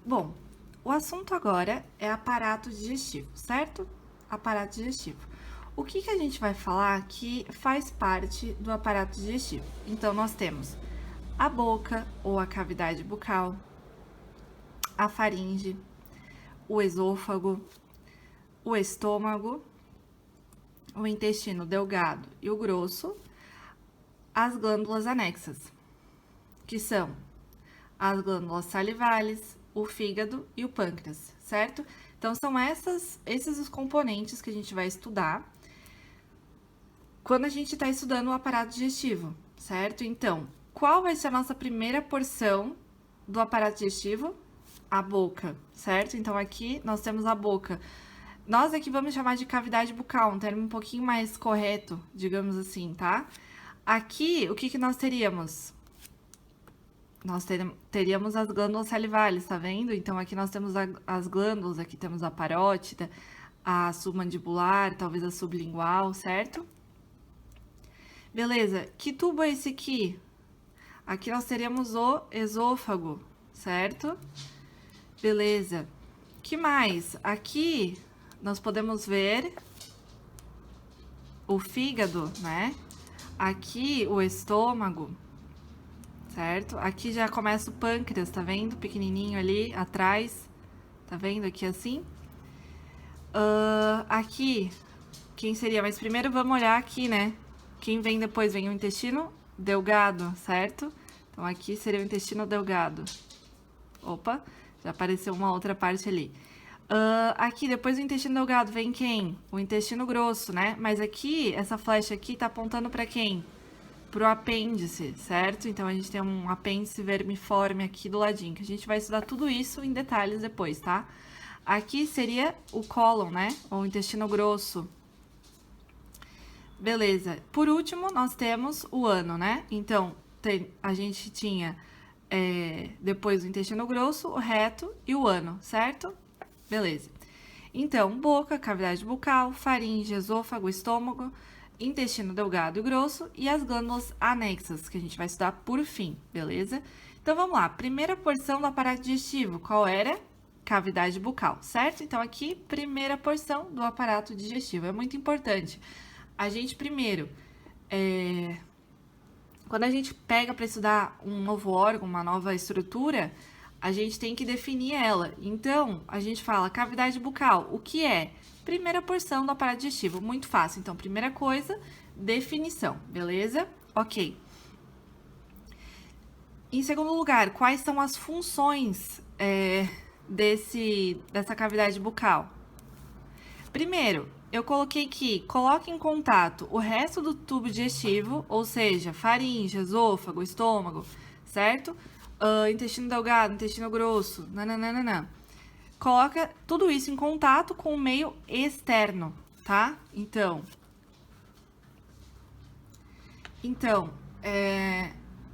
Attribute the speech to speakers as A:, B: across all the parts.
A: Bom, o assunto agora é aparato digestivo, certo? Aparato digestivo. O que a gente vai falar que faz parte do aparato digestivo? Então, nós temos a boca ou a cavidade bucal, a faringe, o esôfago, o estômago, o intestino delgado e o grosso, as glândulas anexas, que são as glândulas salivares, o fígado e o pâncreas, certo? Então, são esses os componentes que a gente vai estudar quando a gente está estudando o aparato digestivo, certo? Então, qual vai ser a nossa primeira porção do aparato digestivo? A boca, certo? Então, aqui nós temos a boca. Nós aqui vamos chamar de cavidade bucal, um termo um pouquinho mais correto, digamos assim, tá? Aqui, o que nós teríamos? Nós teríamos as glândulas salivares, tá vendo? Então, aqui nós temos as glândulas, aqui temos a parótida, a submandibular, talvez a sublingual, certo? Beleza, que tubo é esse aqui? Aqui nós teríamos o esôfago, certo? Beleza. Que mais? Aqui nós podemos ver o fígado, né? Aqui o estômago, certo? Aqui já começa o pâncreas, tá vendo? Pequenininho ali atrás, tá vendo aqui assim? Aqui, quem seria? Mas primeiro vamos olhar aqui, né? Quem vem depois? Vem o intestino delgado, certo? Então, aqui seria o intestino delgado. Opa, já apareceu uma outra parte ali. Aqui, depois do intestino delgado, vem quem? O intestino grosso, né? Mas aqui, essa flecha aqui tá apontando para quem? Pro apêndice, certo? Então, a gente tem um apêndice vermiforme aqui do ladinho, que a gente vai estudar tudo isso em detalhes depois, tá? Aqui seria o cólon, né? Ou o intestino grosso. Beleza. Por último, nós temos o ano, né? Então, a gente tinha depois o intestino grosso, o reto e o ano, certo? Beleza. Então, boca, cavidade bucal, faringe, esôfago, estômago, intestino delgado e grosso e as glândulas anexas, que a gente vai estudar por fim, beleza? Então, vamos lá. Primeira porção do aparato digestivo, qual era? Cavidade bucal, certo? Então, aqui, primeira porção do aparato digestivo. É muito importante. A gente primeiro, quando a gente pega para estudar um novo órgão, uma nova estrutura, a gente tem que definir ela. Então, a gente fala cavidade bucal. O que é? Primeira porção do aparato digestivo. Muito fácil. Então, primeira coisa, definição, beleza? Ok. Em segundo lugar, quais são as funções dessa cavidade bucal? Primeiro, eu coloquei que coloque em contato o resto do tubo digestivo, ou seja, faringe, esôfago, estômago, certo? Intestino delgado, intestino grosso, nananana. Coloca tudo isso em contato com o meio externo, tá? Então,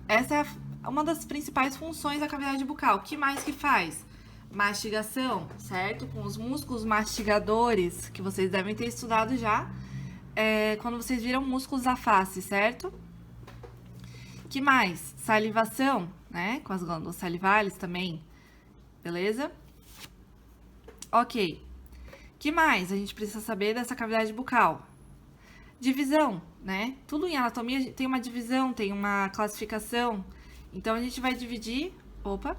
A: essa é uma das principais funções da cavidade bucal. O que mais que faz? Mastigação, certo? Com os músculos mastigadores, que vocês devem ter estudado já, quando vocês viram músculos da face, certo? Que mais? Salivação, né? Com as glândulas salivares também, beleza? Ok. Que mais a gente precisa saber dessa cavidade bucal? Divisão, né? Tudo em anatomia tem uma divisão, tem uma classificação. Então, a gente vai dividir... Opa!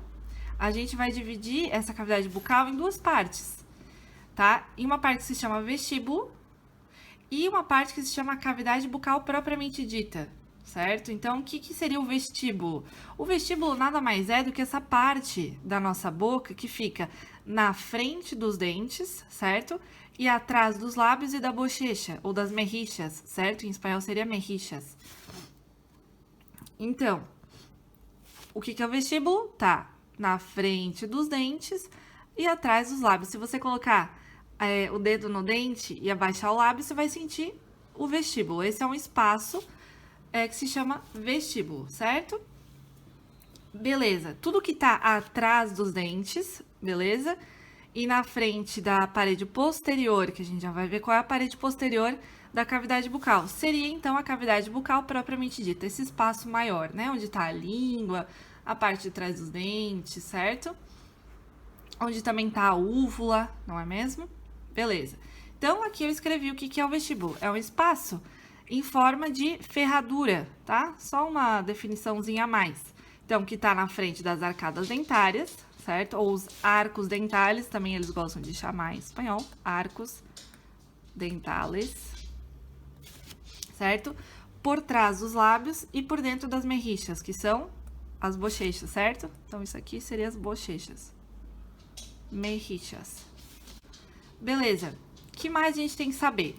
A: A gente vai dividir essa cavidade bucal em duas partes, tá? Em uma parte que se chama vestíbulo e uma parte que se chama cavidade bucal propriamente dita, certo? Então, o que seria o vestíbulo? O vestíbulo nada mais é do que essa parte da nossa boca que fica na frente dos dentes, certo? E atrás dos lábios e da bochecha, ou das mexixas, certo? Em espanhol seria mexixas. Então, o que é o vestíbulo? Tá na frente dos dentes e atrás dos lábios. Se você colocar o dedo no dente e abaixar o lábio, você vai sentir o vestíbulo. Esse é um espaço que se chama vestíbulo, certo? Beleza. Tudo que tá atrás dos dentes, beleza? E na frente da parede posterior, que a gente já vai ver qual é a parede posterior da cavidade bucal. Seria, então, a cavidade bucal propriamente dita, esse espaço maior, né? Onde tá a língua, a parte de trás dos dentes, certo? onde também tá a úvula, não é mesmo? Beleza. Então, aqui eu escrevi o que é o vestíbulo. É um espaço em forma de ferradura, tá? Só uma definiçãozinha a mais. Então, que tá na frente das arcadas dentárias, certo? Ou os arcos dentales, também eles gostam de chamar em espanhol, arcos dentales, certo? Por trás dos lábios e por dentro das mexixas, que são as bochechas, certo? Então, isso aqui seria as bochechas. Mexixas. Beleza. O que mais a gente tem que saber?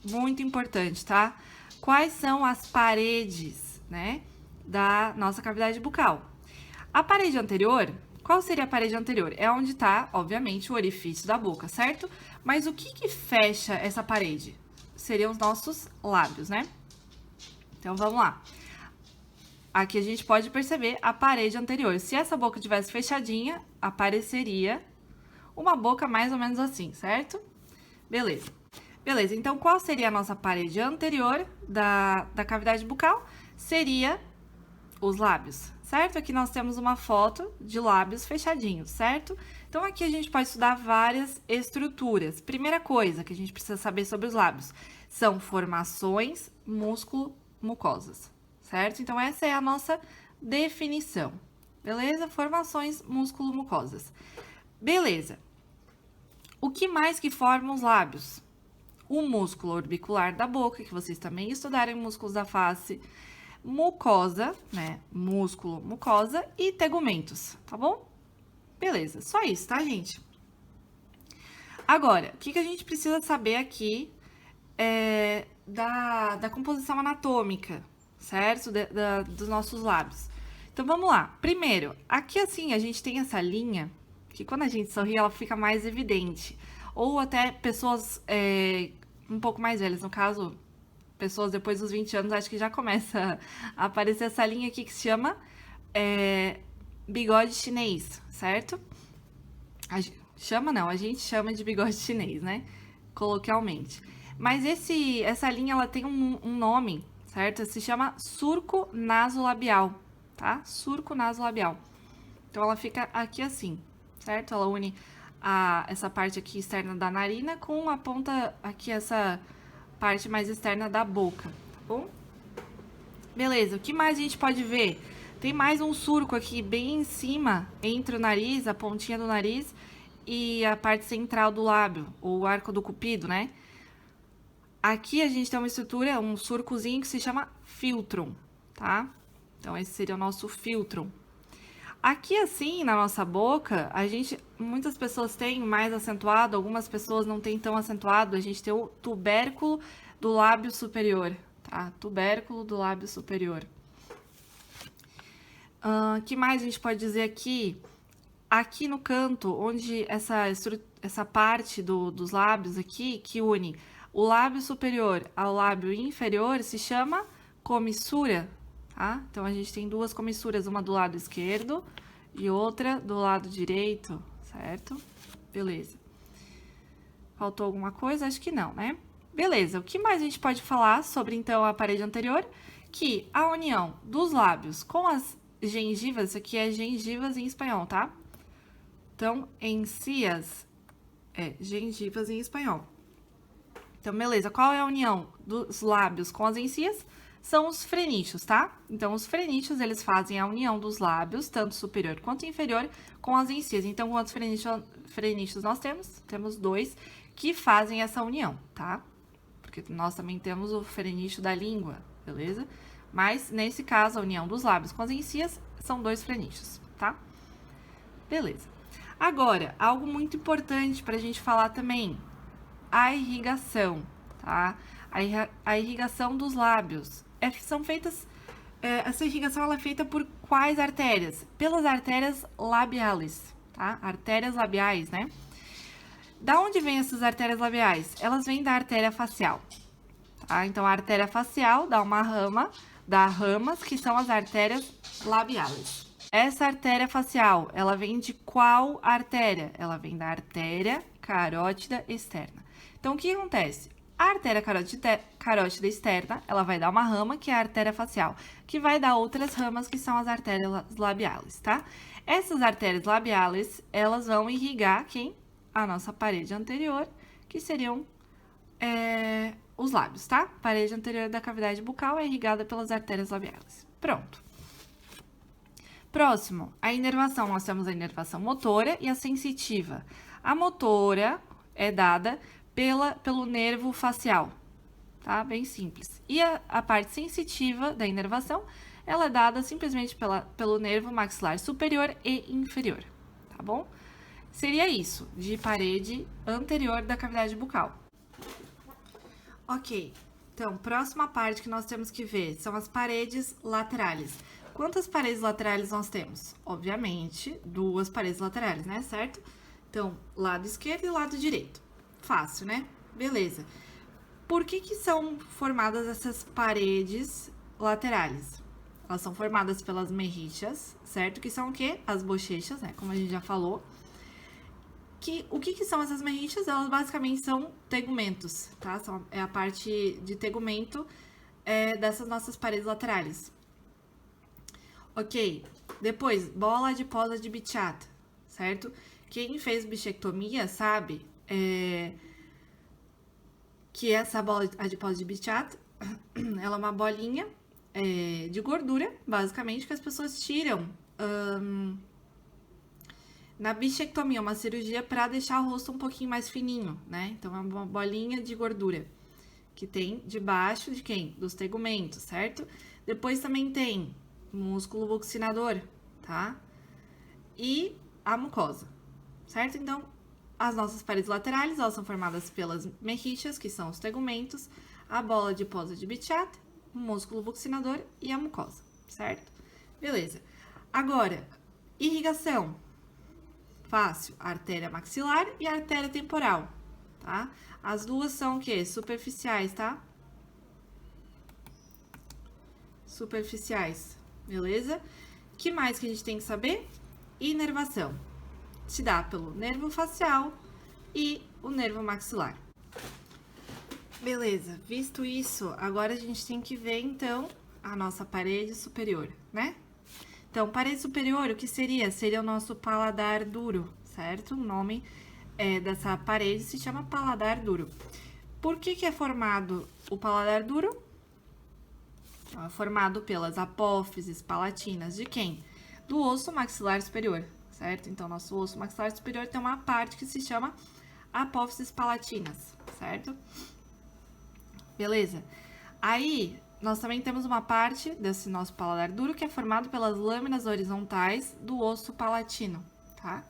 A: Muito importante, tá? Quais são as paredes, né, da nossa cavidade bucal? A parede anterior, qual seria a parede anterior? É onde tá, obviamente, o orifício da boca, certo? Mas o que fecha essa parede? Seriam os nossos lábios, né? Então, vamos lá. Aqui a gente pode perceber a parede anterior. Se essa boca tivesse fechadinha, apareceria uma boca mais ou menos assim, certo? Beleza. Beleza, então qual seria a nossa parede anterior da cavidade bucal? Seria os lábios, certo? Aqui nós temos uma foto de lábios fechadinhos, certo? Então aqui a gente pode estudar várias estruturas. Primeira coisa que a gente precisa saber sobre os lábios são formações músculo-mucosas, certo? Então essa é a nossa definição, beleza? Formações músculo-mucosas. Beleza. O que mais que forma os lábios? O músculo orbicular da boca, que vocês também estudaram em músculos da face, mucosa, né? Músculo, mucosa e tegumentos, tá bom? Beleza, só isso, tá, gente? Agora, o que a gente precisa saber aqui da composição anatômica, certo? Dos nossos lábios. Então, vamos lá. Primeiro, aqui assim, a gente tem essa linha, que quando a gente sorri, ela fica mais evidente. Ou até pessoas um pouco mais velhas, no caso, pessoas depois dos 20 anos, acho que já começa a aparecer essa linha aqui que se chama bigode chinês, certo? A gente chama de bigode chinês, né? Coloquialmente. Mas essa linha, ela tem um nome, certo? Se chama surco nasolabial, tá? Surco nasolabial. Então, ela fica aqui assim, certo? Ela une essa parte aqui externa da narina com a ponta aqui, essa parte mais externa da boca, tá bom? Beleza, o que mais a gente pode ver? Tem mais um surco aqui bem em cima, entre o nariz, a pontinha do nariz e a parte central do lábio, o arco do cupido, né? Aqui a gente tem uma estrutura, um surcozinho que se chama filtrum, tá? Então, esse seria o nosso filtrum. Aqui, assim, na nossa boca, muitas pessoas têm mais acentuado, algumas pessoas não têm tão acentuado. A gente tem o tubérculo do lábio superior, tá? Tubérculo do lábio superior. Que mais a gente pode dizer aqui? Aqui no canto, onde essa parte dos lábios aqui, que une o lábio superior ao lábio inferior, se chama comissura. Tá? Então, a gente tem duas comissuras, uma do lado esquerdo e outra do lado direito, certo? Beleza. Faltou alguma coisa? Acho que não, né? Beleza, o que mais a gente pode falar sobre, então, a parede anterior? Que a união dos lábios com as gengivas, isso aqui é gengivas em espanhol, tá? Então, encias gengivas em espanhol. Então, beleza, qual é a união dos lábios com as encias? São os frenichos, tá? Então, os frenichos, eles fazem a união dos lábios, tanto superior quanto inferior, com as encias. Então, quantos frenichos nós temos? Temos 2 que fazem essa união, tá? Porque nós também temos o frenicho da língua, beleza? Mas, nesse caso, a união dos lábios com as encias são 2 frenichos, tá? Beleza. Agora, algo muito importante pra gente falar também, a irrigação, tá? A irrigação dos lábios. Essa irrigação ela é feita por quais artérias? Pelas artérias labiales, tá? Artérias labiais, né? Da onde vêm essas artérias labiais? Elas vêm da artéria facial, tá? Então, a artéria facial dá ramas, que são as artérias labiales. Essa artéria facial, ela vem de qual artéria? Ela vem da artéria carótida externa. Então, o que acontece? A artéria carótida externa, ela vai dar uma rama, que é a artéria facial, que vai dar outras ramas, que são as artérias labiales, tá? Essas artérias labiales, elas vão irrigar quem? A nossa parede anterior, que seriam os lábios, tá? Parede anterior da cavidade bucal é irrigada pelas artérias labiales. Pronto. Próximo, a inervação. Nós temos a inervação motora e a sensitiva. A motora é dada pelo nervo facial, tá? Bem simples. E a parte sensitiva da inervação, ela é dada simplesmente pelo nervo maxilar superior e inferior, tá bom? Seria isso, de parede anterior da cavidade bucal. Ok, então, próxima parte que nós temos que ver são as paredes laterais. Quantas paredes laterais nós temos? Obviamente, 2 paredes laterais, né? Certo? Então, lado esquerdo e lado direito. Fácil, né? Beleza. Por que são formadas essas paredes laterais? Elas são formadas pelas mejillas, certo? Que são o quê? As bochechas, né? Como a gente já falou. O que são essas mejillas? Elas basicamente são tegumentos, tá? É a parte de tegumento dessas nossas paredes laterais. Ok, depois, bola adiposa de Bichat, certo? Quem fez bichectomia sabe que essa bola adiposa de Bichat, ela é uma bolinha de gordura, basicamente, que as pessoas tiram na bichectomia, uma cirurgia para deixar o rosto um pouquinho mais fininho, né? Então, é uma bolinha de gordura que tem debaixo de quem? Dos tegumentos, certo? Depois também tem músculo buccinador, tá? E a mucosa, certo? Então, as nossas paredes laterais, elas são formadas pelas mejillas, que são os tegumentos, a bola adiposa de Bichat, o músculo buccinador e a mucosa, certo? Beleza. Agora, irrigação. Fácil, a artéria maxilar e a artéria temporal, tá? As duas são o quê? Superficiais, tá? Superficiais, beleza? O que mais que a gente tem que saber? Inervação. Se dá pelo nervo facial e o nervo maxilar. Beleza, visto isso, agora a gente tem que ver, então, a nossa parede superior, né? Então, parede superior, o que seria? Seria o nosso paladar duro, certo? O nome dessa parede se chama paladar duro. Por que é formado o paladar duro? É formado pelas apófises palatinas de quem? Do osso maxilar superior, certo? Então, nosso osso maxilar superior tem uma parte que se chama apófises palatinas, certo? Beleza? Aí, nós também temos uma parte desse nosso paladar duro que é formado pelas lâminas horizontais do osso palatino, tá?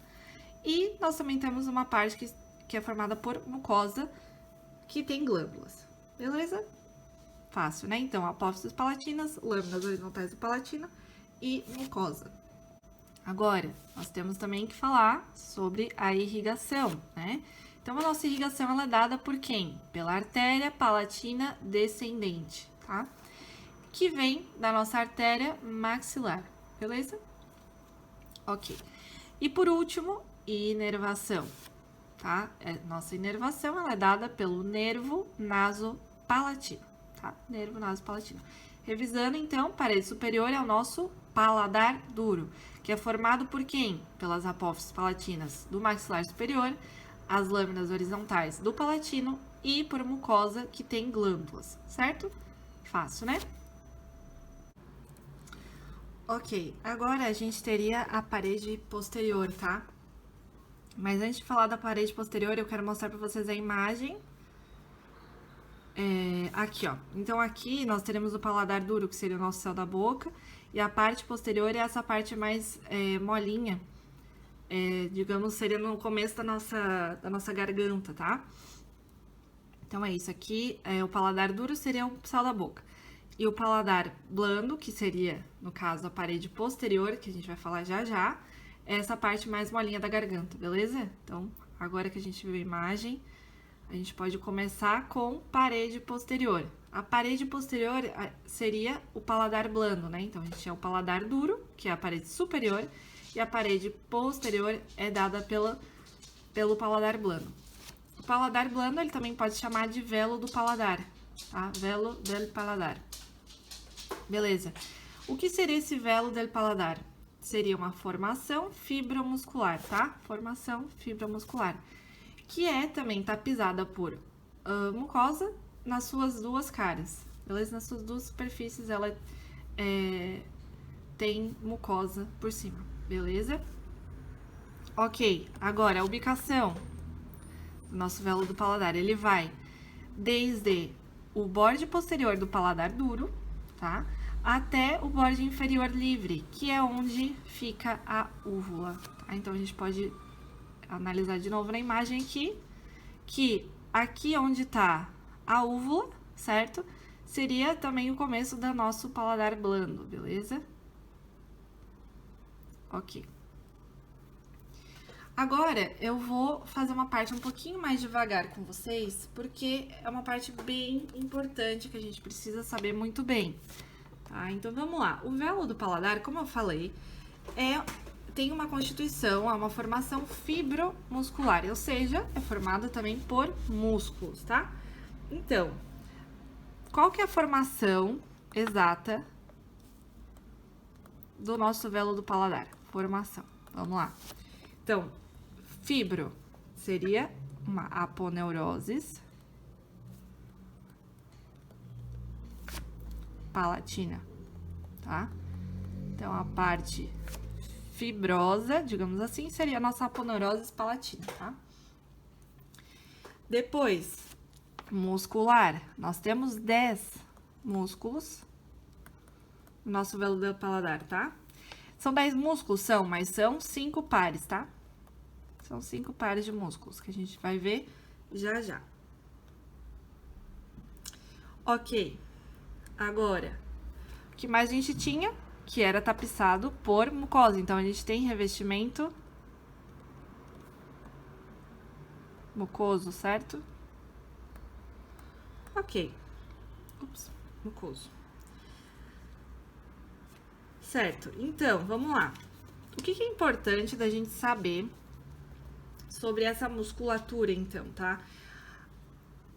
A: E nós também temos uma parte que é formada por mucosa, que tem glândulas, beleza? Fácil, né? Então, apófises palatinas, lâminas horizontais do palatino e mucosa. Agora, nós temos também que falar sobre a irrigação, né? Então, a nossa irrigação, ela é dada por quem? Pela artéria palatina descendente, tá? Que vem da nossa artéria maxilar, beleza? Ok. E por último, inervação, tá? Nossa inervação, ela é dada pelo nervo nasopalatino, tá? Nervo nasopalatino. Revisando, então, parede superior é o nosso paladar duro, que é formado por quem? Pelas apófises palatinas do maxilar superior, as lâminas horizontais do palatino e por mucosa que tem glândulas, certo? Fácil, né? Ok, agora a gente teria a parede posterior, tá? Mas antes de falar da parede posterior, eu quero mostrar para vocês a imagem. Aqui, ó. Então, aqui nós teremos o paladar duro, que seria o nosso céu da boca. E a parte posterior é essa parte mais molinha. Digamos, seria no começo da nossa garganta, tá? Então, é isso aqui. O paladar duro seria o céu da boca. E o paladar blando, que seria, no caso, a parede posterior, que a gente vai falar já já, é essa parte mais molinha da garganta, beleza? Então, agora que a gente viu a imagem, a gente pode começar com parede posterior. A parede posterior seria o paladar blando, né? Então, a gente tem o paladar duro, que é a parede superior, e a parede posterior é dada pelo paladar blando. O paladar blando, ele também pode chamar de velo do paladar, tá? Velo del paladar. Beleza. O que seria esse velo del paladar? seria uma formação fibromuscular, tá? Formação fibromuscular, que é também tapisada por mucosa nas suas duas caras, beleza? Nas suas duas superfícies ela tem mucosa por cima, beleza? Ok, agora a ubicação do nosso velo do paladar, ele vai desde o borde posterior do paladar duro, tá? Até o borde inferior livre, que é onde fica a úvula, tá? Então, a gente pode analisar de novo na imagem aqui, que aqui onde tá a úvula, certo? Seria também o começo do nosso paladar blando, beleza? Ok. Agora, eu vou fazer uma parte um pouquinho mais devagar com vocês, porque é uma parte bem importante que a gente precisa saber muito bem, tá? Então, vamos lá. O velo do paladar, como eu falei, tem uma constituição, é uma formação fibromuscular, ou seja, é formado também por músculos, tá? Então, qual que é a formação exata do nosso velo do paladar? Formação, vamos lá. Então, fibro seria uma aponeurose palatina, tá? Então, a parte fibrosa, digamos assim, seria a nossa aponeurose palatina, tá? Depois, muscular. Nós temos 10 músculos no nosso velo do paladar, tá? São 10 músculos? São, mas são 5 pares, tá? São 5 pares de músculos que a gente vai ver já já. Ok. Agora, o que mais a gente tinha? Que era tapizado por mucosa. Então, a gente tem revestimento mucoso, certo? Ok. Ups, mucoso. Certo, então, vamos lá. O que é importante da gente saber sobre essa musculatura, então, tá?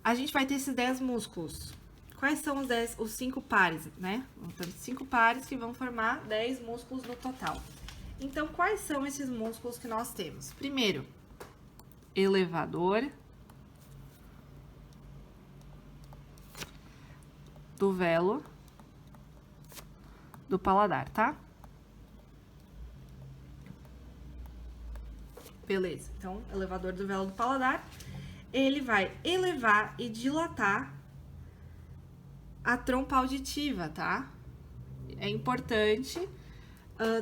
A: A gente vai ter esses 10 músculos. Quais são os 5 pares, né? Então, 5 pares que vão formar 10 músculos no total. Então, quais são esses músculos que nós temos? Primeiro, elevador do velo do paladar, tá? Beleza, então, elevador do velo do paladar, ele vai elevar e dilatar a trompa auditiva, tá? É importante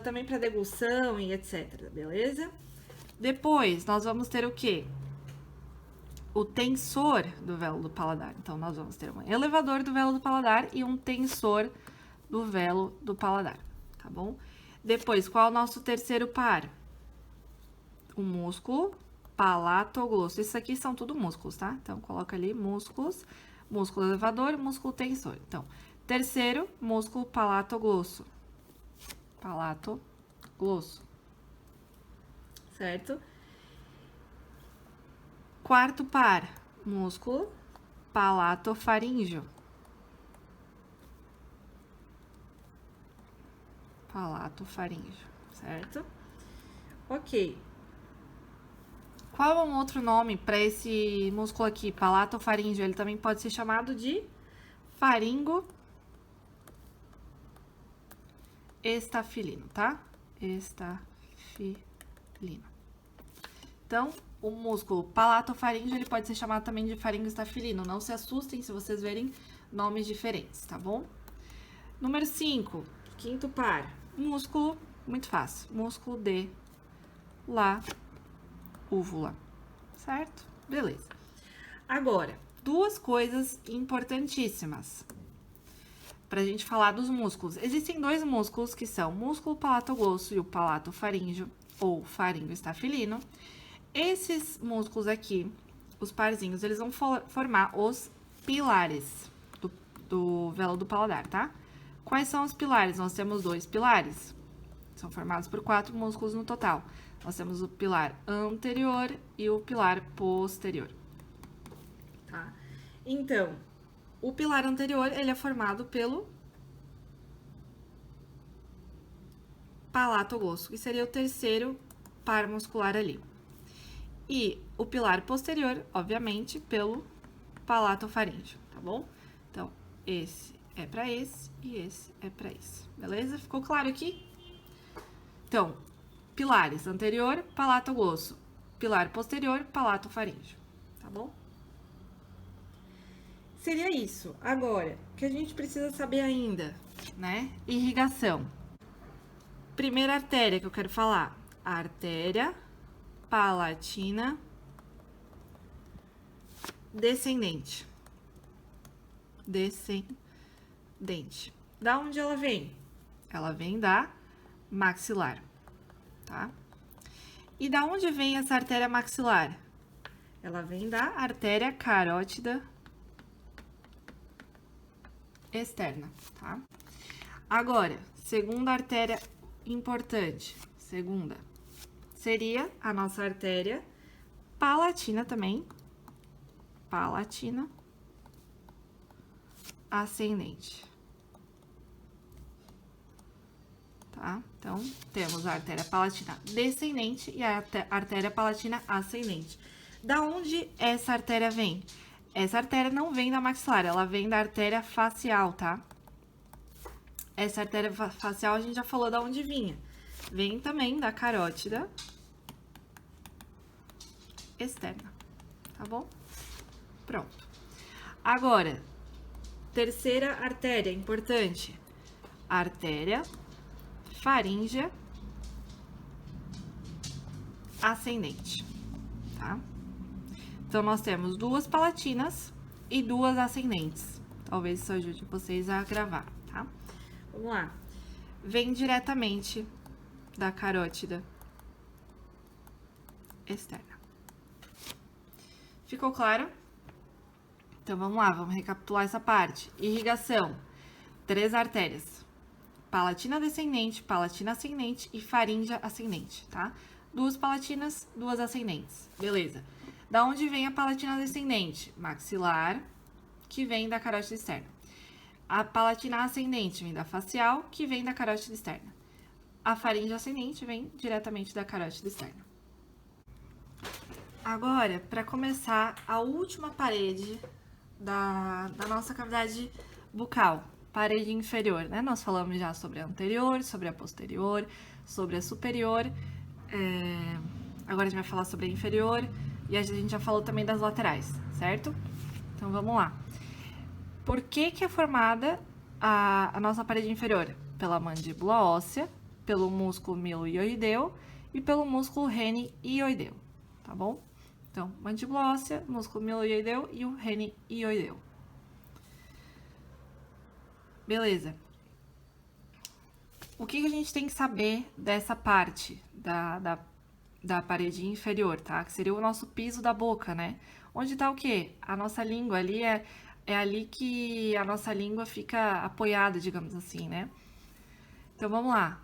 A: também para deglução e etc, beleza? Depois, nós vamos ter o quê? O tensor do velo do paladar. Então, nós vamos ter um elevador do velo do paladar e um tensor do velo do paladar, tá bom? Depois, qual é o nosso terceiro par? O músculo palatoglosso. Isso aqui são tudo músculos, tá? Então, coloca ali músculos, músculo elevador, músculo tensor. Então, terceiro, músculo palatoglosso. Palatoglosso. Certo? Quarto par, músculo palatofaríngeo. Palatofaríngeo, certo? Ok. Qual é um outro nome para esse músculo aqui, palatofaríngeo? Ele também pode ser chamado de faringo estafilino, tá? Estafilino. Então, o músculo palatofaríngeo, ele pode ser chamado também de faringo estafilino. Não se assustem se vocês verem nomes diferentes, tá bom? Número 5, quinto par, músculo, muito fácil, músculo de la úvula, certo? Beleza. Agora, duas coisas importantíssimas pra gente falar dos músculos. Existem dois músculos que são o músculo palatoglosso e o palatofaríngeo, ou faringo estafilino. Esses músculos aqui, os parzinhos, eles vão formar os pilares do velo do paladar, tá? Quais são os pilares? Nós temos 2 pilares, são formados por 4 músculos no total. Nós temos o pilar anterior e o pilar posterior, tá? Então, o pilar anterior, ele é formado palato-glosso, que seria o terceiro par muscular ali. E o pilar posterior, obviamente, pelo palato-faríngeo, tá bom? Então, esse é para esse e esse é para esse, beleza? Ficou claro aqui? Então, pilares anterior, palato-glosso, pilar posterior, palato-faríngeo, tá bom? Seria isso. Agora, o que a gente precisa saber ainda, né? Irrigação. Primeira artéria que eu quero falar, a artéria palatina descendente. Descendente. Da onde ela vem? Ela vem da maxilar, tá? E da onde vem essa artéria maxilar? Ela vem da artéria carótida externa, tá? Agora, segunda artéria importante, segunda, seria a nossa artéria palatina também, palatina ascendente, tá? Então, temos a artéria palatina descendente e a artéria palatina ascendente. Da onde essa artéria vem? Essa artéria não vem da maxilar, ela vem da artéria facial, tá? Essa artéria facial a gente já falou da onde vinha. Vem também da carótida externa, tá bom? Pronto. Agora, terceira artéria importante, artéria faríngea ascendente, tá? Então, nós temos duas palatinas e duas ascendentes. Talvez isso ajude vocês a gravar, tá? Vamos lá. Vem diretamente da carótida externa. Ficou claro? Então, vamos lá, vamos recapitular essa parte. Irrigação. 3 artérias. Palatina descendente, palatina ascendente e faríngea ascendente, tá? 2 palatinas, 2 ascendentes. Beleza. Da onde vem a palatina descendente? Maxilar, que vem da carótida externa. A palatina ascendente vem da facial, que vem da carótida externa. A faringe ascendente vem diretamente da carótida externa. Agora, para começar, a última parede da nossa cavidade bucal, parede inferior, né? Nós falamos já sobre a anterior, sobre a posterior, sobre a superior. Agora a gente vai falar sobre a inferior e a gente já falou também das laterais, certo? Então, vamos lá. Por que é formada a nossa parede inferior? Pela mandíbula óssea, pelo músculo miolo-hioideu e pelo músculo rene-hioideu, tá bom? Então, mandíbula óssea, músculo miolo-hioideu e o rene-hioideu. Beleza. O que a gente tem que saber dessa parte da parede inferior, tá? Que seria o nosso piso da boca, né? Onde tá o quê? A nossa língua ali é ali que a nossa língua fica apoiada, digamos assim, né? Então, vamos lá.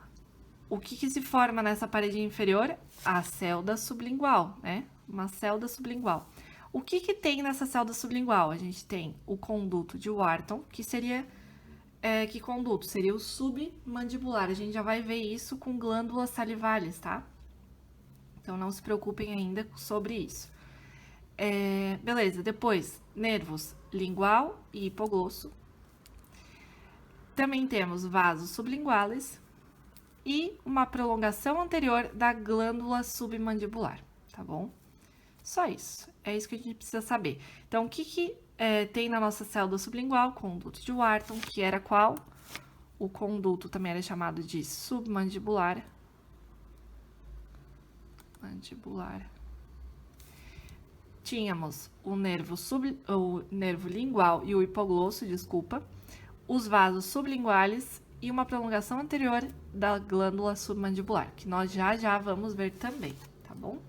A: O que se forma nessa parede inferior? A celda sublingual, né? Uma celda sublingual. O que tem nessa celda sublingual? A gente tem o conduto de Wharton, que seria... que conduto? Seria o submandibular. A gente já vai ver isso com glândulas salivares, tá? Então, não se preocupem ainda sobre isso. Beleza, depois, nervos lingual e hipoglosso. Também temos vasos sublinguales e uma prolongação anterior da glândula submandibular, tá bom? Só isso, é isso que a gente precisa saber. Então, o que tem na nossa célula sublingual? Conduto de Wharton, que era qual? O conduto também era chamado de submandibular. Tínhamos o nervo lingual e o hipoglosso, desculpa, os vasos sublinguales e uma prolongação anterior da glândula submandibular, que nós já vamos ver também, tá bom?